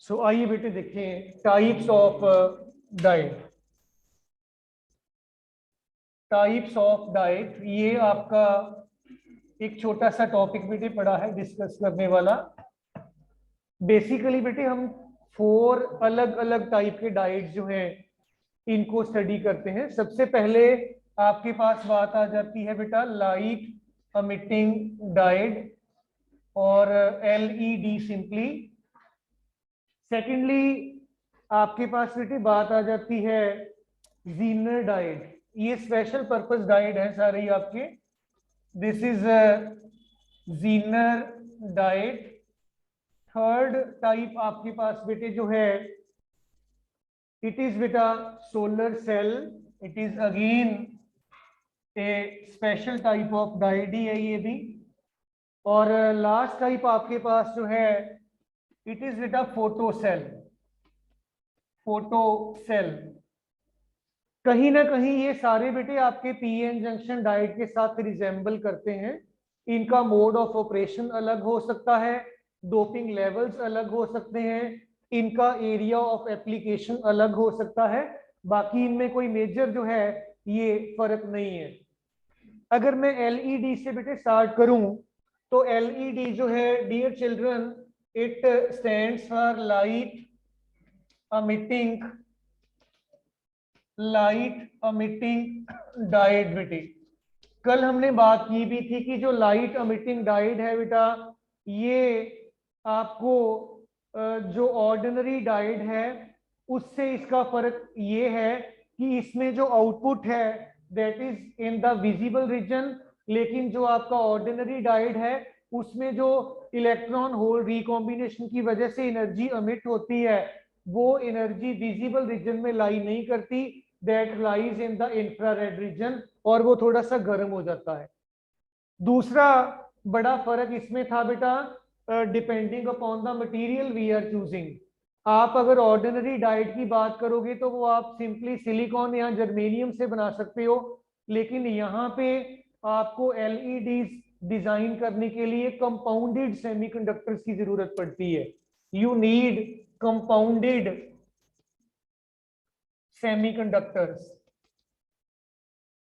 सो आइए बेटे देखें types of diet. Types of diet ये आपका एक छोटा सा टॉपिक बेटे पड़ा है डिस्कस करने वाला। बेसिकली बेटे हम 4 अलग अलग टाइप के डाइट जो हैं इनको स्टडी करते हैं। सबसे पहले आपके पास बात आ जाती है बेटा लाइट एमिटिंग डाइट और LED सिंपली। सेकेंडली आपके पास बेटे बात आ जाती है जीनर डाइट, ये स्पेशल पर्पस डाइट है सारे ही आपके। This is Zener diode. Third type आपके पास बेटे जो है इट इज बेटा solar cell. It is again a special type of diode ही है ये भी। और लास्ट टाइप आपके पास जो है इट इज बेटा फोटो सेल। फोटो सेल कहीं ना कहीं ये सारे बेटे आपके पीएन जंक्शन डाइट के साथ रिजेंबल करते हैं। इनका मोड ऑफ ऑपरेशन अलग हो सकता है, डोपिंग लेवल्स अलग हो सकते हैं, इनका एरिया ऑफ एप्लीकेशन अलग हो सकता है। बाकी इनमें कोई मेजर जो है ये फर्क नहीं है। अगर मैं LED से बेटे स्टार्ट करूं तो LED जो है dear children it stands for light emitting diode बेटे। कल हमने बात की भी थी कि जो लाइट एमिटिंग डाइट है बेटा ये आपको जो ऑर्डिनरी डाइट है उससे इसका फर्क ये है कि इसमें जो आउटपुट है that is in the visible region, लेकिन जो आपका ऑर्डिनरी डाइट है उसमें जो इलेक्ट्रॉन होल रिकॉम्बिनेशन की वजह से एनर्जी एमिट होती है वो एनर्जी विजिबल रीजन में लाई नहीं करती, that lies in the infrared reason, और वो थोड़ा सा गर्म हो जाता है। दूसरा बड़ा फर्क इसमें था बेटा depending upon the material we are choosing. आप अगर ऑर्डिनरी डाइट की बात करोगे तो वो आप सिंपली सिलिकॉन या जर्मेनियम से बना सकते हो, लेकिन यहाँ पे आपको LEDs डिजाइन करने के लिए कंपाउंडेड सेमीकंडक्टर्स की जरूरत पड़ती है। You need compounded semiconductors.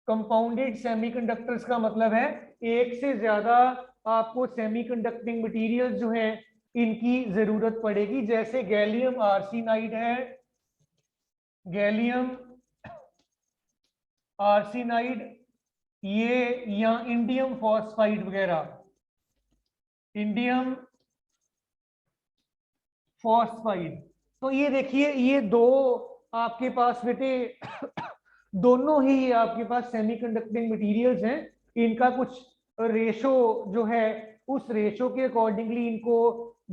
Compounded semiconductors का मतलब है एक से ज्यादा आपको सेमीकंडक्टिंग मटेरियल जो है इनकी जरूरत पड़ेगी। जैसे गैलियम आर्सेनाइड है, गैलियम आर्सेनाइड ये, या इंडियम फॉस्फाइड वगैरह, इंडियम फॉस्फाइड। तो ये देखिए ये दो आपके पास बेटे दोनों ही आपके पास सेमीकंडक्टिंग मटेरियल्स हैं। इनका कुछ रेशो जो है उस रेशो के अकॉर्डिंगली इनको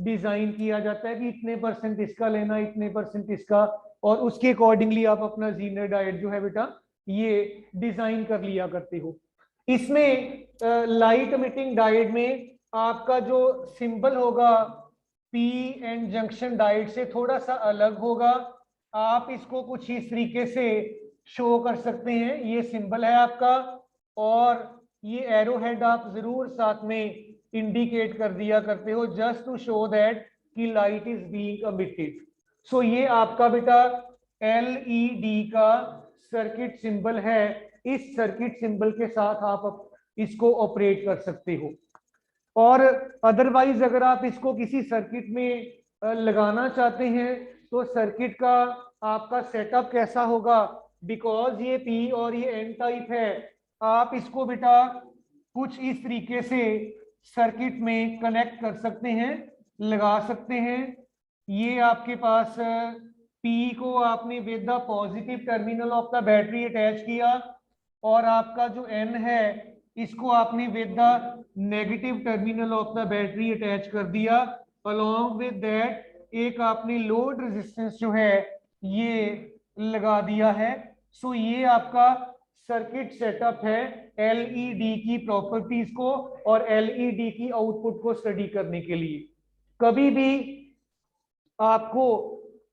डिजाइन किया जाता है कि इतने % इसका लेना, इतने % इसका, और उसके अकॉर्डिंगली आप अपना जीनर डाइट जो है बेटा ये डिजाइन कर लिया करते हो। इसमें लाइट एमिटिंग डाइट में आपका जो सिंबल होगा पी एन जंक्शन डाइट से थोड़ा सा अलग होगा। आप इसको कुछ इस तरीके से शो कर सकते हैं, ये सिंबल है आपका, और ये एरो हेड आप जरूर साथ में इंडिकेट कर दिया करते हो जस्ट टू शो दैट कि लाइट इज बीइंग एमिटेड। सो ये आपका बेटा LED का सर्किट सिंबल है। इस सर्किट सिंबल के साथ आप इसको ऑपरेट कर सकते हो। और अदरवाइज अगर आप इसको किसी सर्किट में लगाना चाहते हैं तो सर्किट का आपका सेटअप कैसा होगा, बिकॉज ये P और ये N टाइप है, आप इसको बेटा कुछ इस तरीके से सर्किट में कनेक्ट कर सकते हैं, लगा सकते हैं। ये आपके पास P को आपने with the positive terminal of the battery attach किया, और आपका जो N है इसको आपने with the negative terminal of the battery attach कर दिया। अलोंग विद दैट एक आपने लोड रेजिस्टेंस जो है ये लगा दिया है। सो ये आपका सर्किट सेटअप है LED की प्रॉपर्टीज को और LED की आउटपुट को स्टडी करने के लिए। कभी भी आपको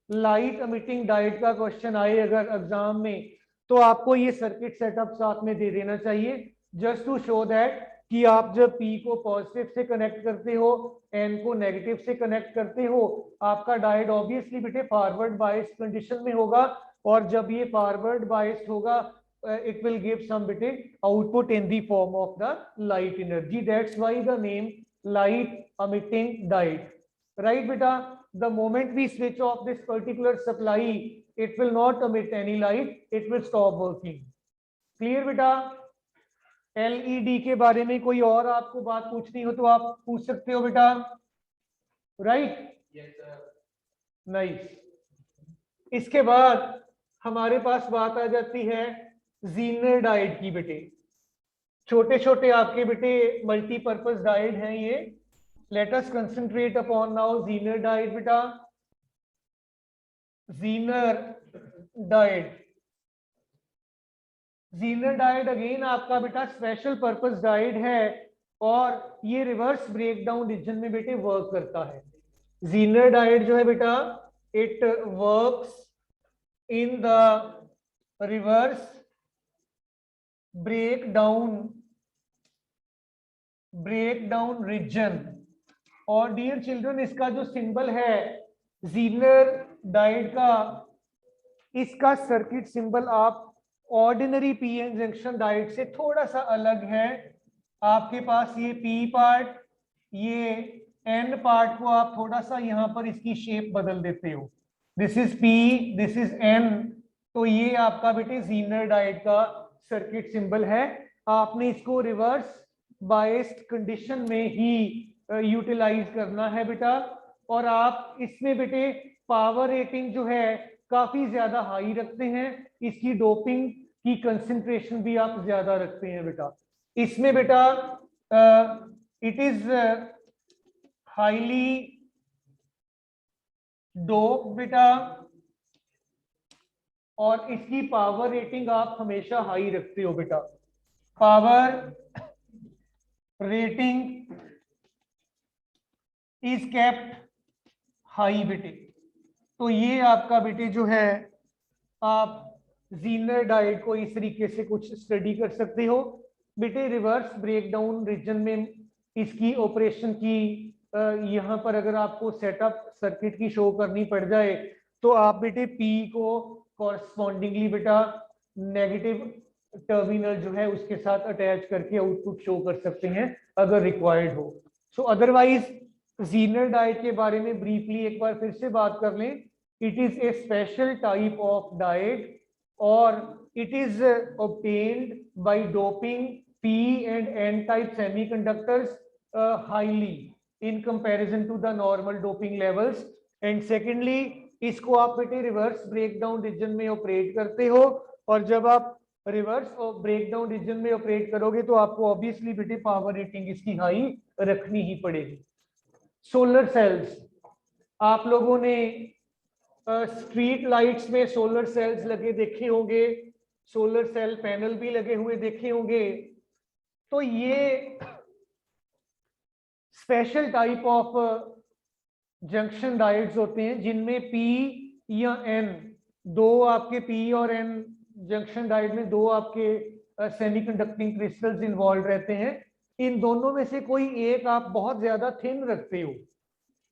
लाइट एमिटिंग डाइट का क्वेश्चन आए अगर एग्जाम में, तो आपको ये सर्किट सेटअप साथ में दे देना चाहिए जस्ट टू शो दैट कि आप जब P को पॉजिटिव से कनेक्ट करते हो, N को नेगेटिव से कनेक्ट करते हो, आपका डायोड ऑब्वियसली बेटे फॉरवर्ड बायस कंडीशन में होगा, और जब ये फॉरवर्ड बायस्ड होगा it will give some bit output in the form of the light energy. That's why the name light emitting diode, right beta? The moment we switch off this particular supply, it will not emit any light, it will stop working. Clear beta? LED के बारे में कोई और आपको बात पूछनी हो तो आप पूछ सकते हो बेटा, राइट? नाइस। इसके बाद हमारे पास बात आ जाती है ज़ीनर डायोड की बेटे। छोटे छोटे आपके बेटे मल्टीपर्पज डायोड हैं ये। Let us concentrate upon now Zener diode बेटा। Zener diode, Zener diode again आपका बेटा स्पेशल पर्पस डायोड है, और ये रिवर्स ब्रेकडाउन रीजन में बेटे वर्क करता है। ज़ीनर डायोड जो है बेटा, it works in the reverse breakdown region. और डियर चिल्ड्रन, इसका जो सिंबल है ज़ीनर डायोड का, इसका सर्किट सिंबल आप ऑर्डिनरी पीएन जंक्शन डायोड से थोड़ा सा अलग है। आपके पास ये पी पार्ट, ये एन पार्ट को आप थोड़ा सा यहां पर इसकी शेप बदल देते हो। This is P, this is an. तो ये आपका बेटे ज़ीनर डायोड का सर्किट सिंबल है। आपने इसको रिवर्स बायस्ड कंडीशन में ही यूटिलाइज करना है बेटा। और आप इसमें बेटे पावर रेटिंग जो है काफी ज्यादा हाई रखते हैं, इसकी डोपिंग की कंसंट्रेशन भी आप ज्यादा रखते हैं बेटा। इसमें बेटा इट इज हाईली डोप बेटा, और इसकी पावर रेटिंग आप हमेशा हाई रखते हो बेटा। Power rating is kept high बेटे। तो ये आपका बेटे जो है, आप ज़ीनर डायोड को इस तरीके से कुछ स्टडी कर सकते हो बेटे। रिवर्स ब्रेकडाउन रीजन में इसकी ऑपरेशन की यहाँ पर अगर आपको सेटअप सर्किट की शो करनी पड़ जाए तो आप बेटे पी को कॉरस्पॉन्डिंगली बेटा नेगेटिव टर्मिनल जो है उसके साथ अटैच करके आउटपुट शो कर सकते हैं अगर रिक्वायर्ड हो। सो अदरवाइज ज़ीनर डायोड के बारे में ब्रीफली एक बार फिर से बात कर लें। It is a special type of diode, और it is obtained by doping P and N type semiconductors highly in comparison to the normal doping levels. And secondly, इसको आप बेटे रिवर्स ब्रेकडाउन रीजन में ऑपरेट करते हो, और जब आप रिवर्स ब्रेकडाउन रीजन में ऑपरेट करोगे तो आपको ऑब्वियसली बेटे पावर रेटिंग इसकी हाई रखनी ही पड़ेगी। सोलर सेल्स, आप लोगों ने स्ट्रीट लाइट्स में सोलर सेल्स लगे देखे होंगे, सोलर सेल पैनल भी लगे हुए देखे होंगे। तो ये special type of junction diodes होते हैं जिनमें पी या एन, दो आपके पी और एन जंक्शन डायोड में दो आपके सेमीकंडक्टिंग क्रिस्टल्स इन्वॉल्व रहते हैं। इन दोनों में से कोई एक आप बहुत ज्यादा थिन रखते हो,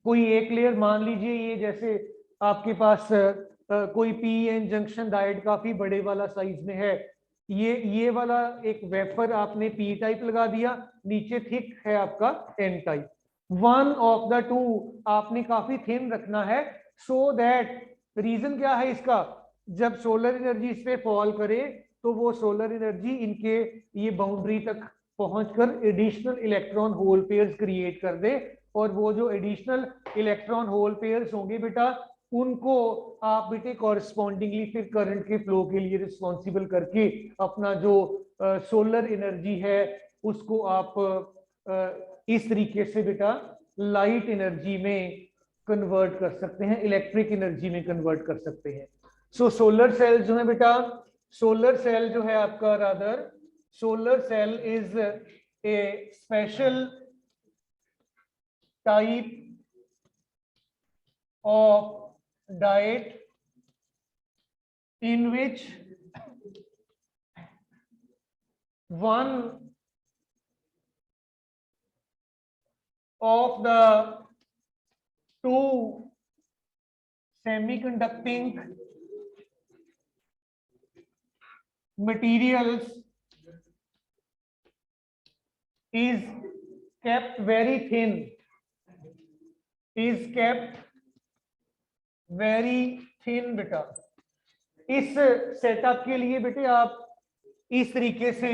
कोई एक लेयर, मान लीजिए ये जैसे आपके पास कोई पी एन जंक्शन डायोड काफी बड़े वाला साइज में है, ये वाला एक वेफर आपने पी टाइप लगा दिया, नीचे थिक है आपका N type. One of the two आपने काफी थिन रखना है, सो दैट, रीजन क्या है इसका, जब सोलर एनर्जी इस पे फॉल करे तो वो सोलर एनर्जी इनके ये बाउंड्री तक पहुंचकर additional electron hole pairs create कर दे, और वो जो एडिशनल इलेक्ट्रॉन होल पेयर्स होंगे बेटा उनको आप बेटे कॉरस्पॉन्डिंगली फिर करंट के फ्लो के लिए रिस्पॉन्सिबल करके अपना जो सोलर एनर्जी है उसको आप इस तरीके से बेटा लाइट एनर्जी में कन्वर्ट कर सकते हैं, इलेक्ट्रिक एनर्जी में कन्वर्ट कर सकते हैं। सो सोलर सेल जो है बेटा, सोलर सेल जो है आपका rather, solar cell is a special type of diet in which one of the two semiconducting materials is kept very thin, बेटा। इस सेटअप के लिए बेटे आप इस तरीके से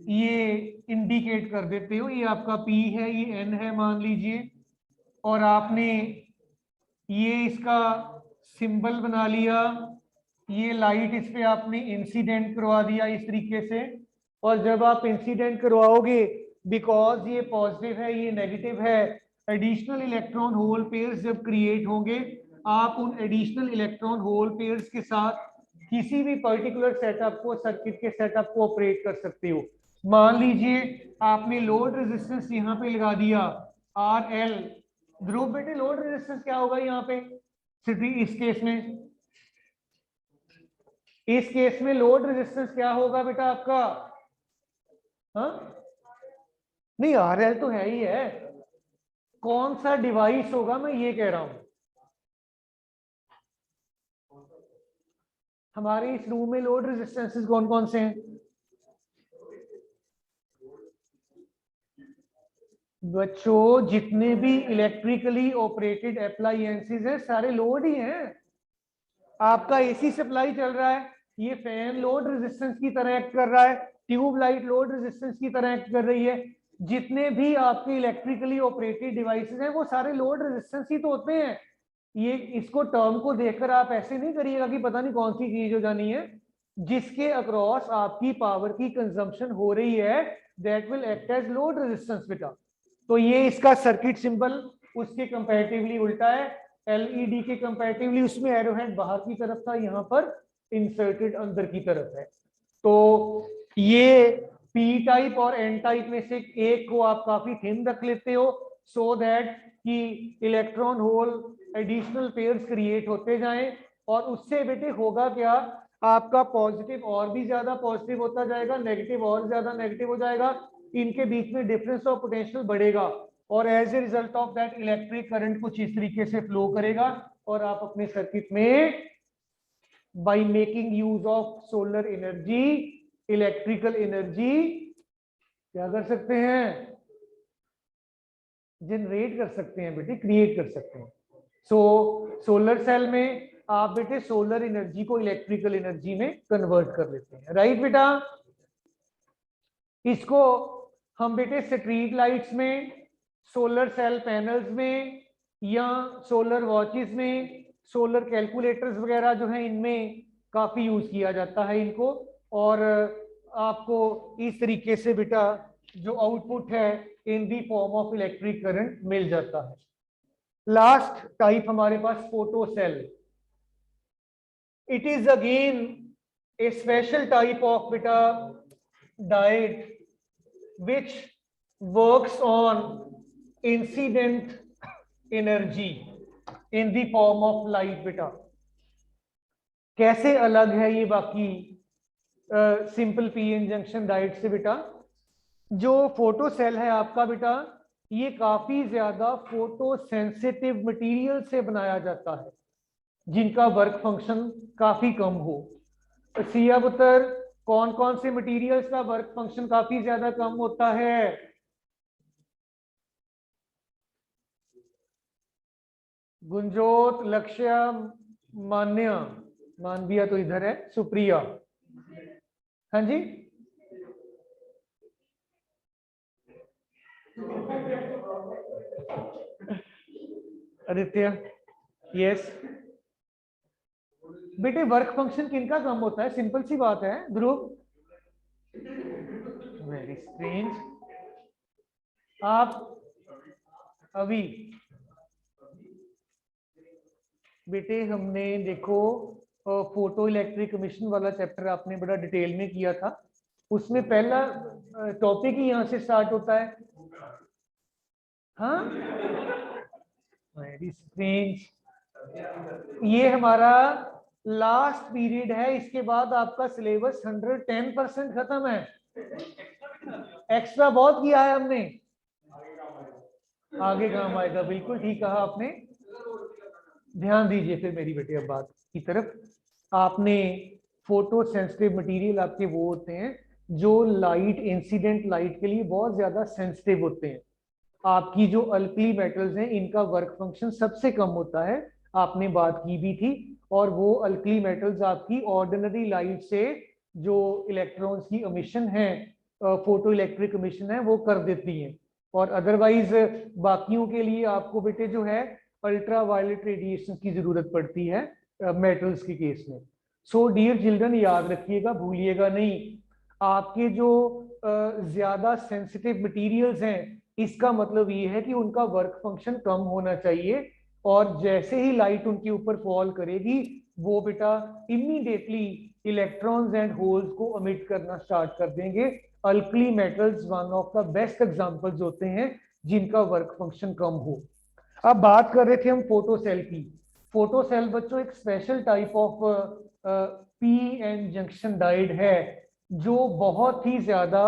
ये इंडिकेट कर देते हो, ये आपका P है, ये N है मान लीजिए, और आपने ये इसका सिंबल बना लिया, ये लाइट इस पे आपने इंसिडेंट करवा दिया इस तरीके से। और जब आप इंसिडेंट करवाओगे, बिकॉज ये पॉजिटिव है ये नेगेटिव है, एडिशनल इलेक्ट्रॉन होल पेयर्स जब क्रिएट होंगे, आप उन एडिशनल इलेक्ट्रॉन होल पेयर्स के साथ किसी भी पर्टिकुलर सेटअप को, सर्किट के सेटअप को ऑपरेट कर सकते हो। मान लीजिए आपने लोड रेजिस्टेंस यहाँ पे लगा दिया RL। ध्रुव बेटे लोड रेजिस्टेंस क्या होगा यहाँ पे इस केस में लोड रेजिस्टेंस क्या होगा बेटा आपका? हाँ नहीं, RL तो है ही है, कौन सा डिवाइस होगा मैं ये कह रहा हूं। हमारे इस रूम में लोड रेजिस्टेंसेस कौन कौन से हैं? बच्चों जितने भी इलेक्ट्रिकली ऑपरेटेड अप्लायंसेस हैं सारे लोड ही हैं। आपका एसी सप्लाई चल रहा है, ये फैन लोड रेजिस्टेंस की तरह एक्ट कर रहा है, ट्यूबलाइट लोड रेजिस्टेंस की तरह एक्ट कर रही है। जितने भी आपके इलेक्ट्रिकली ऑपरेटेड डिवाइसेस हैं वो सारे लोड रेजिस्टेंस ही तो होते हैं। ये इसको टर्म को देखकर आप ऐसे नहीं करिएगा कि पता नहीं कौन सी चीज हो जानी है। जिसके अक्रॉस आपकी पावर की कंजम्पशन हो रही है that will act as load resistance बेटा। तो ये इसका सर्किट सिंबल उसके कंपैरेटिवली उल्टा है, एलईडी के कंपैरेटिवली उसमें एरोहेड बाहर की तरफ था, यहाँ पर इंसर्टेड अंदर की तरफ है। तो ये पी टाइप और एन टाइप में से एक को आप काफी थिन रख लेते हो सो दैट कि electron hole additional pairs create होते जाएं, और उससे बेटे होगा क्या, आपका पॉजिटिव और भी ज्यादा पॉजिटिव होता जाएगा, नेगेटिव और ज्यादा नेगेटिव हो जाएगा, इनके बीच में डिफरेंस ऑफ पोटेंशियल बढ़ेगा, और as a result of that electric current कुछ इस तरीके से फ्लो करेगा, और आप अपने सर्किट में by making use of solar energy, electrical energy क्या कर सकते हैं? जनरेट कर सकते हैं बेटे, क्रिएट कर सकते हैं। सोलर सेल में आप बेटे सोलर एनर्जी को इलेक्ट्रिकल एनर्जी में कन्वर्ट कर लेते हैं, राइट बेटा। इसको हम बेटे स्ट्रीट लाइट्स में, सोलर सेल पैनल्स में, या सोलर वॉचेस में, सोलर कैलकुलेटर्स वगैरह जो हैं इनमें काफी यूज किया जाता है इनको, और आपको इस तरीके से बेटा जो आउटपुट है in the form of electric current मिल जाता है। लास्ट टाइप हमारे पास photo cell. It is again a special type of बेटा diode which works on incident energy in the form of light बेटा। कैसे अलग है ये बाकी सिंपल पीएन जंक्शन डायोड से बेटा? जो फोटो सेल है आपका बेटा, ये काफी ज्यादा फोटो सेंसिटिव मटेरियल से बनाया जाता है जिनका वर्क फंक्शन काफी कम हो। सिया पुत्र, कौन कौन से मटेरियल्स का वर्क फंक्शन काफी ज्यादा कम होता है? गुंजोत, लक्ष्य, मान्य, मानविया तो इधर है, सुप्रिया, हाँ जी, आदित्य, यस बेटे। वर्क फंक्शन किनका कम होता है? सिंपल सी बात है ध्रुव। Very strange. आप अभी बेटे हमने देखो फोटो इलेक्ट्रिक कमीशन वाला चैप्टर आपने बड़ा डिटेल में किया था, उसमें पहला टॉपिक ही यहां से स्टार्ट होता है। हाँ वेरी स्ट्रेंज। ये हमारा लास्ट पीरियड है, इसके बाद आपका सिलेबस 110% खत्म है। एक्स्ट्रा बहुत किया है हमने। आगे काम आएगा, बिल्कुल ठीक कहा आपने। ध्यान दीजिए फिर मेरी बेटी अब बात की तरफ। आपने फोटो सेंसिटिव मटेरियल आपके वो होते हैं जो लाइट, इंसिडेंट लाइट के लिए बहुत ज्यादा सेंसिटिव होते हैं। आपकी जो अल्कली मेटल्स हैं इनका वर्क फंक्शन सबसे कम होता है, आपने बात की भी थी। और वो अल्कली मेटल्स आपकी ऑर्डिनरी लाइट से जो इलेक्ट्रॉन्स की एमिशन है, फोटो इलेक्ट्रिक एमिशन है, वो कर देती हैं। और अदरवाइज बाकियों के लिए आपको बेटे जो है अल्ट्रा वायलेट रेडिएशन की जरूरत पड़ती है मेटल्स के केस में। सो डियर चिल्ड्रन, याद रखिएगा, भूलिएगा नहीं। आपके जो ज्यादा सेंसिटिव मटेरियल्स हैं, इसका मतलब ये है कि उनका वर्क फंक्शन कम होना चाहिए। और जैसे ही लाइट उनके ऊपर फॉल करेगी, वो बेटा इमीडिएटली इलेक्ट्रॉन्स एंड होल्स को अमिट करना स्टार्ट कर देंगे। Alkali metals one of the best examples होते हैं जिनका वर्क फंक्शन कम हो। अब बात कर रहे थे हम फोटो सेल की। फोटो सेल बच्चों एक special type of P N junction diode है जो बहुत ही ज्यादा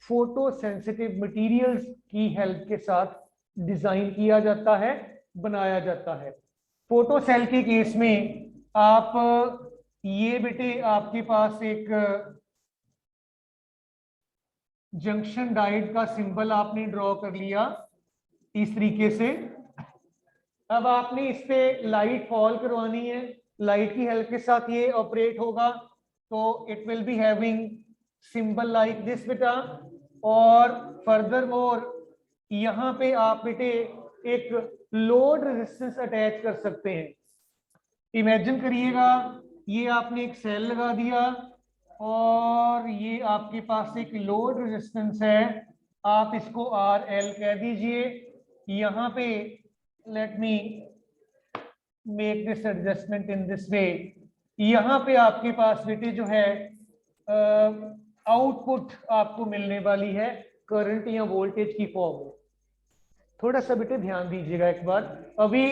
फोटो सेंसिटिव मटेरियल्स की हेल्प के साथ डिजाइन किया जाता है, बनाया जाता है। फोटो सेल के केस में आप ये बेटे आपके पास एक जंक्शन डायोड का सिंबल आपने ड्रॉ कर लिया इस तरीके से। अब आपने इस पे लाइट फॉल करवानी है, लाइट की हेल्प के साथ ये ऑपरेट होगा, तो it will be having symbol like this बेटा। और फर्दर मोर यहाँ पे आप बेटे एक लोड रेजिस्टेंस अटैच कर सकते हैं। इमेजिन करिएगा, ये आपने एक सेल लगा दिया और ये आपके पास एक लोड रेजिस्टेंस है, आप इसको आर एल कह दीजिए। यहाँ पे let me make this adjustment in this way. यहाँ पे आपके पास बेटे जो है आउटपुट आपको मिलने वाली है करंट या वोल्टेज की फॉर्म में। थोड़ा सा बेटे ध्यान दीजिएगा एक बार, अभी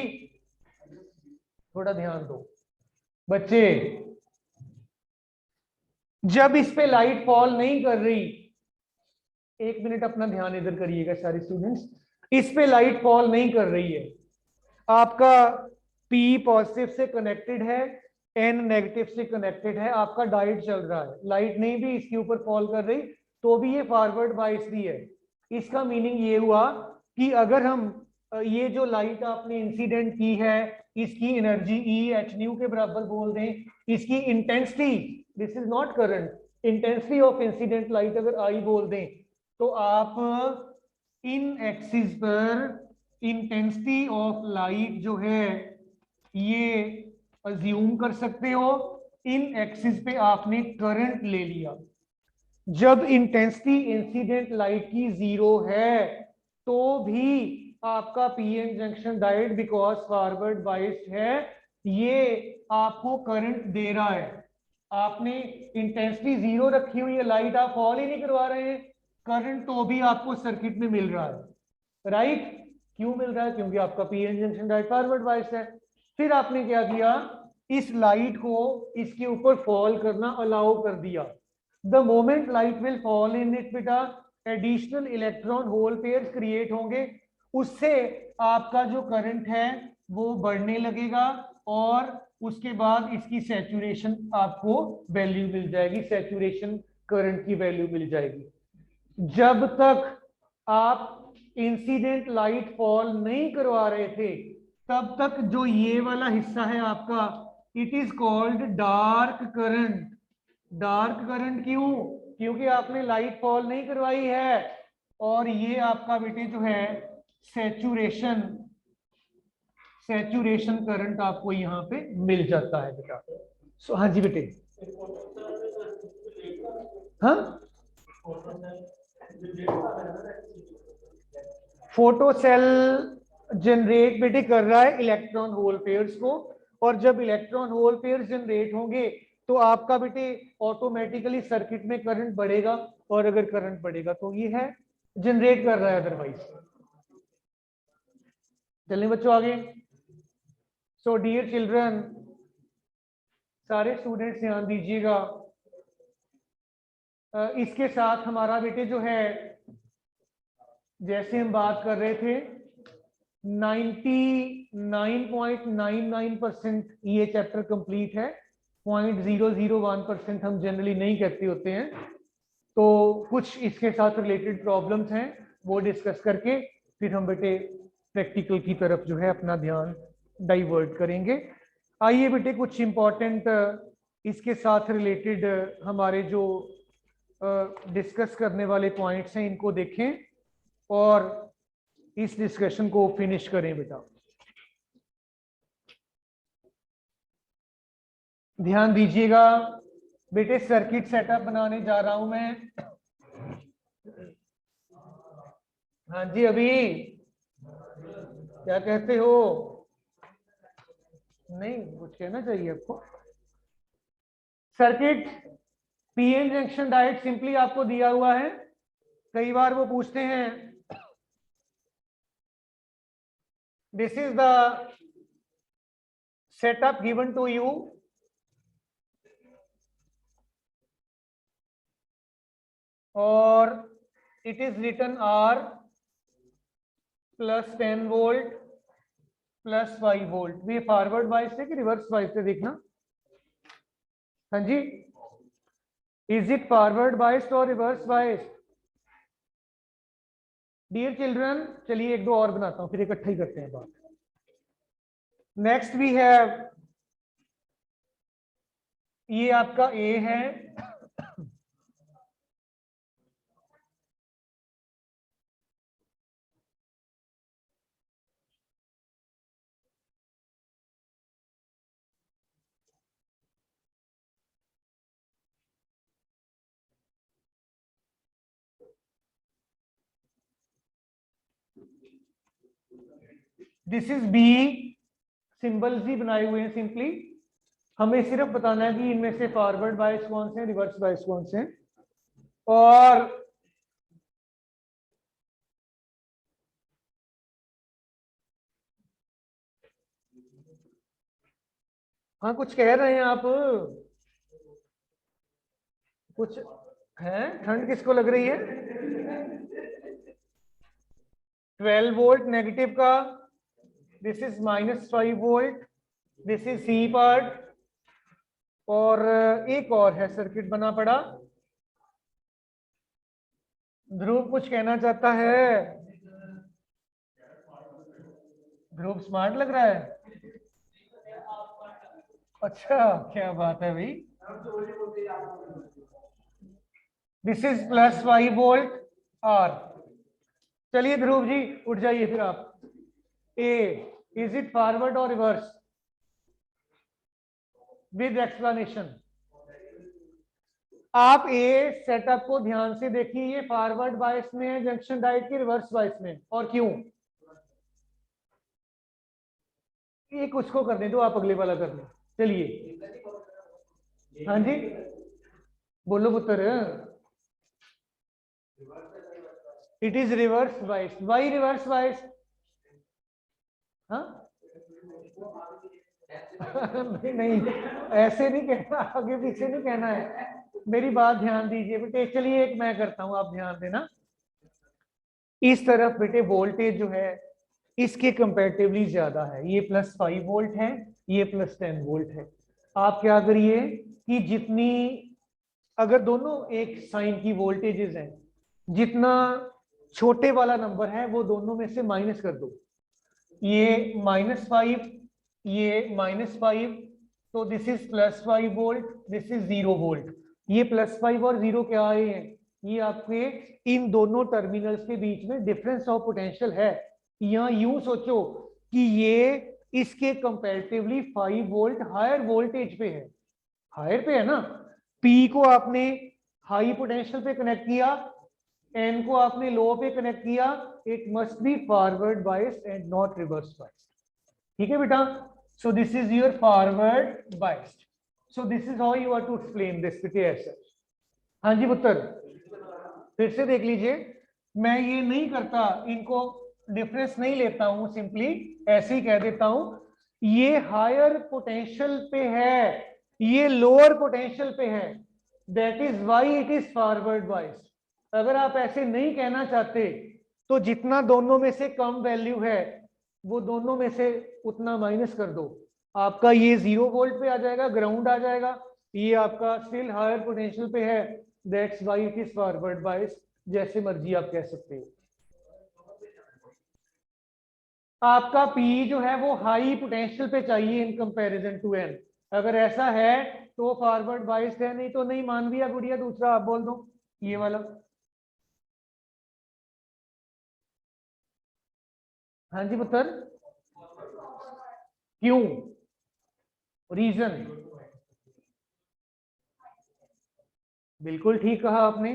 थोड़ा ध्यान दो बच्चे। जब इस पे लाइट फॉल नहीं कर रही, एक मिनट अपना ध्यान इधर करिएगा सारे स्टूडेंट्स, इस पे लाइट फॉल नहीं कर रही है, आपका P पॉजिटिव से कनेक्टेड है, N नेगेटिव से कनेक्टेड है, आपका डायोड चल रहा है, लाइट नहीं भी इसके ऊपर फॉल कर रही तो भी ये फॉरवर्ड बायस भी है। इसका मीनिंग ये हुआ कि अगर हम ये जो लाइट आपने इंसिडेंट की है इसकी एनर्जी E h न्यू के बराबर बोल दें, इसकी intensity, this is not current, intensity of incident light अगर I बोल दें, तो आप इन एक्सिस पर इंटेंसिटी ऑफ लाइट जो है ये अज्यूम कर सकते हो। इन एक्सिस पे आपने करंट ले लिया। जब इंटेंसिटी इंसिडेंट लाइट की 0 है तो भी आपका PN junction diode because forward biased है, ये आपको करंट दे रहा है। आपने इंटेंसिटी 0 रखी हुई है, लाइट आप फॉल ही नहीं करवा रहे हैं, करंट तो भी आपको सर्किट में मिल रहा है, राइट। क्यों मिल रहा है? क्योंकि आपका PN junction diode forward biased है। फिर आपने क्या किया, इस लाइट को इसके ऊपर फॉल करना अलाउ कर दिया। The moment light will fall in it बेटा, additional electron hole pairs create होंगे, उससे आपका जो करंट है वो बढ़ने लगेगा और उसके बाद इसकी सैचुरेशन आपको वैल्यू मिल जाएगी, सैचुरेशन करंट की वैल्यू मिल जाएगी। जब तक आप इंसिडेंट लाइट फॉल नहीं करवा रहे थे तब तक जो ये वाला हिस्सा है आपका, it is called dark current. Dark current क्यों? क्योंकि आपने लाइट फॉल नहीं करवाई है। और ये आपका बेटे जो है सैचुरेशन, सैचुरेशन करंट आपको यहाँ पे मिल जाता है बेटा। सो हाँ जी बेटे, हाँ फोटो सेल जनरेट बेटे कर रहा है इलेक्ट्रॉन होल पेयर्स को, और जब इलेक्ट्रॉन होल पेयर्स जनरेट होंगे तो आपका बेटे ऑटोमेटिकली सर्किट में करंट बढ़ेगा, और अगर करंट बढ़ेगा तो ये है जनरेट कर रहा है, अदरवाइज। चलिए बच्चों आगे। सो डियर चिल्ड्रन, सारे स्टूडेंट्स ध्यान दीजिएगा। इसके साथ हमारा बेटे जो है, जैसे हम बात कर रहे थे 99.99% ये चैप्टर कंप्लीट है। 0.001% हम जनरली नहीं कहते होते हैं। तो कुछ इसके साथ रिलेटेड प्रॉब्लम्स हैं, वो डिस्कस करके फिर हम बेटे प्रैक्टिकल की तरफ जो है अपना ध्यान डाइवर्ट करेंगे। आइए बेटे कुछ इंपॉर्टेंट इसके साथ रिलेटेड हमारे जो डिस्कस करने वाले पॉइंट्स हैं इनको देखें और इस डिस्कशन को फिनिश करें बेटा। ध्यान दीजिएगा बेटे, सर्किट सेटअप बनाने जा रहा हूं मैं। हाँ जी, अभी क्या कहते हो? नहीं, कुछ कहना चाहिए आपको। Circuit PN junction diode simply आपको दिया हुआ है। कई बार वो पूछते हैं, this is the setup given to you, और it is written R plus 10 volt plus 5 volt. ये फॉरवर्ड बाइस है कि रिवर्स बाइस है, देखना। हाँ जी, इज इट फॉरवर्ड बाइस्ड और रिवर्स बाइस्ड? डियर चिल्ड्रन, चलिए एक दो और बनाता हूं, फिर इकट्ठा ही करते हैं बात। नेक्स्ट वी हैव, ये आपका ए है, दिस इज बी। सिंबल्स ही बनाए हुए हैं सिंपली, हमें सिर्फ बताना है कि इनमें से फॉरवर्ड बायस कौन से हैं, रिवर्स बायस कौन से हैं। और हाँ, कुछ कह रहे हैं आप, कुछ है? ठंड किसको लग रही है? 12 वोल्ट नेगेटिव का, this is -5 volt, this is C part, और एक और है सर्किट बना पड़ा। ध्रुव कुछ कहना चाहता है? ध्रुव स्मार्ट लग रहा है। अच्छा, क्या बात है भाई। This is +5 volt are. चलिए ध्रुव जी उठ जाइए फिर आप। ए, इज इट फॉरवर्ड और रिवर्स? With explanation. आप ए सेटअप को ध्यान से देखिए, ये फॉरवर्ड बायस में है जंक्शन डायोड की, रिवर्स बायस में, और क्यों? एक उसको कर दे दो, आप अगले वाला कर लो। चलिए, हाँ जी बोलो पुत्र। It is reverse bias. Why reverse bias? हाँ नहीं नहीं, ऐसे नहीं कहना, आगे पीछे नहीं कहना है, मेरी बात ध्यान दीजिए बेटे। चलिए एक मैं करता हूं, आप ध्यान देना। इस तरफ बेटे वोल्टेज जो है इसके कंपैरेटिवली ज्यादा है, ये +5 वोल्ट है, ये +10 वोल्ट है। आप क्या करिए कि जितनी, अगर दोनों एक साइन की वोल्टेजेस हैं, जितना छोटे वाला नंबर है वो दोनों में से माइनस कर दो। ये -5, ये -5, तो this is +5 volt, this is 0 volt. ये +5 और 0 क्या आए हैं? ये आपके इन दोनों टर्मिनल्स के बीच में डिफरेंस ऑफ पोटेंशियल है। यहाँ यूं सोचो कि ये इसके कंपैरेटिवली 5 वोल्ट हायर वोल्टेज पे है, हायर पे है ना। पी को आपने हाई पोटेंशियल पे कनेक्ट किया, एन को आपने लो पे कनेक्ट किया, it must be forward biased and not reverse biased. ठीक है बेटा, so this is your forward biased. So this is how you are to explain this बेटे ऐसे। हाँ जी पुत्र, फिर से देख लीजिए, मैं ये नहीं करता, इनको डिफरेंस नहीं लेता हूं, सिंपली ऐसे ही कह देता हूं ये हायर पोटेंशियल पे है, ये लोअर पोटेंशियल पे है, that is why it is forward biased. अगर आप ऐसे नहीं कहना चाहते तो जितना दोनों में से कम वैल्यू है वो दोनों में से उतना माइनस कर दो, आपका ये 0 वोल्ट पे आ जाएगा, ग्राउंड आ जाएगा, ये आपका स्टिल हायर पोटेंशियल पे है, that's why it is forward bias, जैसे मर्जी आप कह सकते हो। आपका पी जो है वो हाई पोटेंशियल पे चाहिए इन कंपैरिजन टू एन, अगर ऐसा है तो फॉरवर्ड बायस्ड है, नहीं तो नहीं। मानविया गुड़िया दूसरा आप बोल दो, ये वाला। हाँ जी पुत्र, क्यों, रीजन? बिल्कुल ठीक कहा आपने,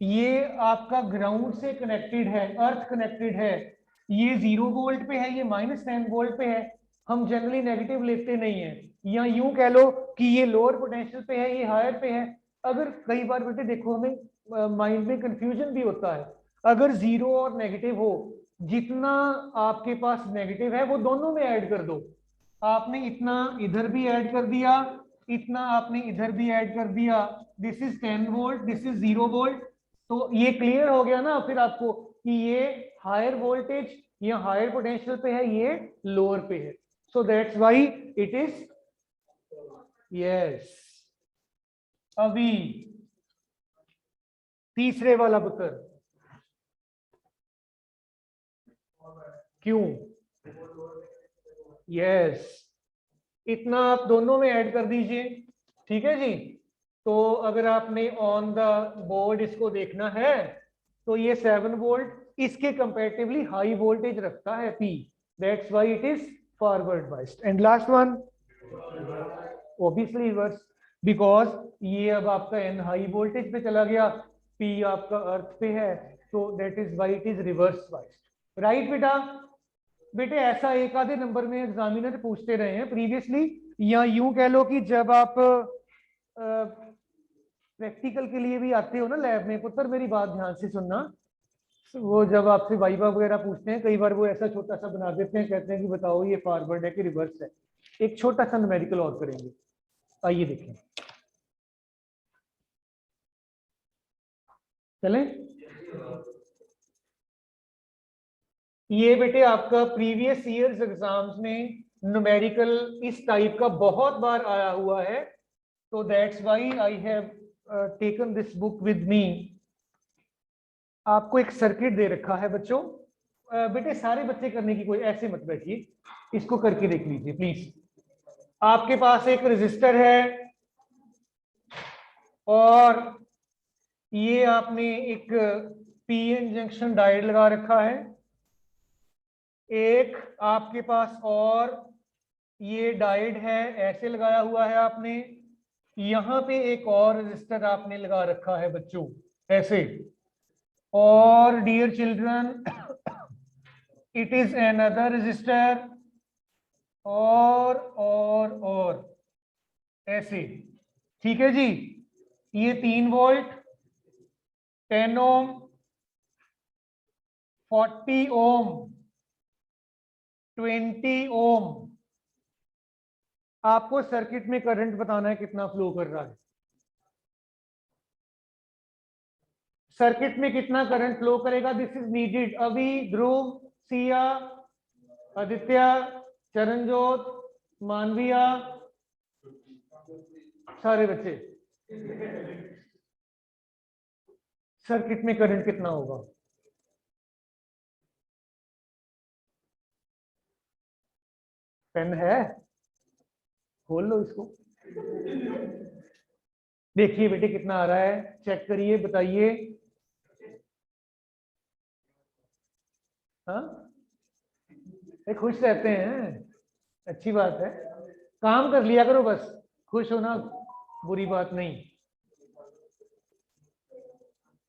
ये आपका ग्राउंड से कनेक्टेड है, अर्थ कनेक्टेड है, ये 0 वोल्ट पे है, ये -10 वोल्ट पे है। हम जनरली नेगेटिव लेते नहीं है, या यूं कह लो कि ये लोअर पोटेंशियल पे है, ये हायर पे है। अगर कई बार बेटे देखो, हमें माइंड में कंफ्यूजन भी होता है, अगर जीरो और नेगेटिव हो, जितना आपके पास नेगेटिव है वो दोनों में ऐड कर दो। आपने इतना इधर भी ऐड कर दिया, इतना आपने इधर भी ऐड कर दिया, this is 10 volt, this is 0 volt. तो ये क्लियर हो गया ना फिर आपको कि ये हायर वोल्टेज या हायर पोटेंशियल पे है, ये लोअर पे है। So that's why it is, yes. अभी तीसरे वाला पुत्र, क्यों? यस, इतना आप दोनों में ऐड कर दीजिए, ठीक है जी। तो अगर आपने ऑन द बोर्ड इसको देखना है तो ये 7 वोल्ट इसके कंपैरेटिवली हाई वोल्टेज रखता है P, that's why it is forward biased. And last one, obviously reverse, because ये अब आपका एन हाई वोल्टेज पे चला गया, पी आपका अर्थ पे है, तो that is why it is reverse biased. Right बेटा? बेटे ऐसा एक आधे नंबर में एग्जामिनर पूछते रहे हैं प्रीवियसली, या यूं कह लो कि जब आप प्रैक्टिकल के लिए भी आते हो ना लैब में पुत्र, मेरी बात ध्यान से सुनना, वो जब आपसे वाइवा वगैरह पूछते हैं कई बार वो ऐसा छोटा सा बना देते हैं, कहते हैं कि बताओ ये फॉरवर्ड है कि रिवर्स है। एक छोटा सा न्यूमेरिकल और करेंगे, आइए देखें, चलें। ये बेटे आपका प्रीवियस ईयर्स एग्जाम्स में न्यूमेरिकल इस टाइप का बहुत बार आया हुआ है, तो that's why I have taken this book with me. आपको एक सर्किट दे रखा है बच्चों, बेटे सारे बच्चे करने की कोई ऐसे मत बैठिए, इसको करके देख लीजिए प्लीज। आपके पास एक रेजिस्टर है और ये आपने एक पीएन जंक्शन डायोड लगा रखा है, एक आपके पास और ये डायोड है ऐसे लगाया हुआ है आपने, यहां पे एक और रेजिस्टर आपने लगा रखा है बच्चों ऐसे, और dear children it is another resistor, और ऐसे, ठीक है जी। ये 3 वोल्ट, 10 ओम, 40 ओम, 20 ओम। आपको सर्किट में करंट बताना है कितना फ्लो कर रहा है, सर्किट में कितना करंट फ्लो करेगा, दिस इज नीडेड। अभी, ध्रुव, सिया, आदित्य, चरणजोत, मानविया, सारे बच्चे, सर्किट में करंट कितना होगा? पेन है, खोल लो इसको, देखिए बेटे कितना आ रहा है, चेक करिए, बताइए। हाँ, ये खुश रहते हैं, अच्छी बात है, काम कर लिया करो बस, खुश होना बुरी बात नहीं।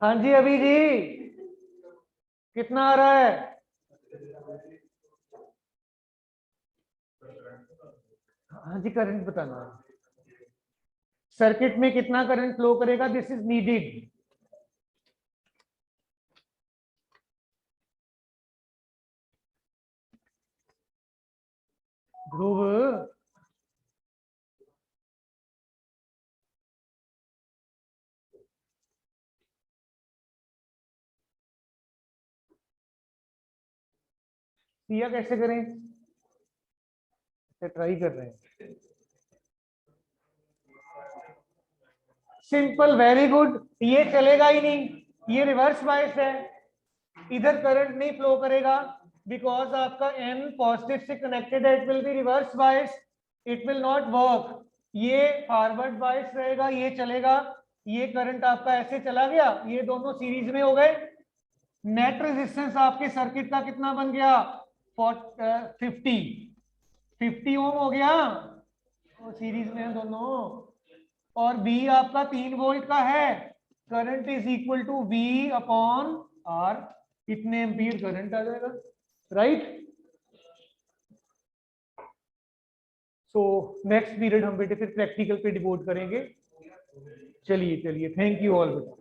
हाँ जी अभी जी, कितना आ रहा है? हाँ जी, करंट बताना है, सर्किट में कितना करंट फ्लो करेगा, दिस इज नीडेड। ध्रुव, या कैसे करें, ट्राई कर रहे हैं। Simple, very good. ये चलेगा ही नहीं, ये रिवर्स बायस है, इधर करंट नहीं फ्लो करेगा बिकॉज आपका एन पॉजिटिव से कनेक्टेड है, it will be reverse bias, it will not work. ये फॉरवर्ड बायस रहेगा, ये चलेगा, ये करंट आपका ऐसे चला गया, ये दोनों सीरीज में हो गए। नेट रेजिस्टेंस आपके सर्किट का कितना बन गया, 50 ओम हो गया, वो सीरीज में है दोनों। और V आपका 3 वोल्ट का है, current is equal to V upon R, इतने एम्पीयर करंट आ जाएगा, राइट। सो नेक्स्ट पीरियड हम बेटे फिर प्रैक्टिकल पे डिवोट करेंगे। चलिए चलिए, थैंक यू ऑल बेटा।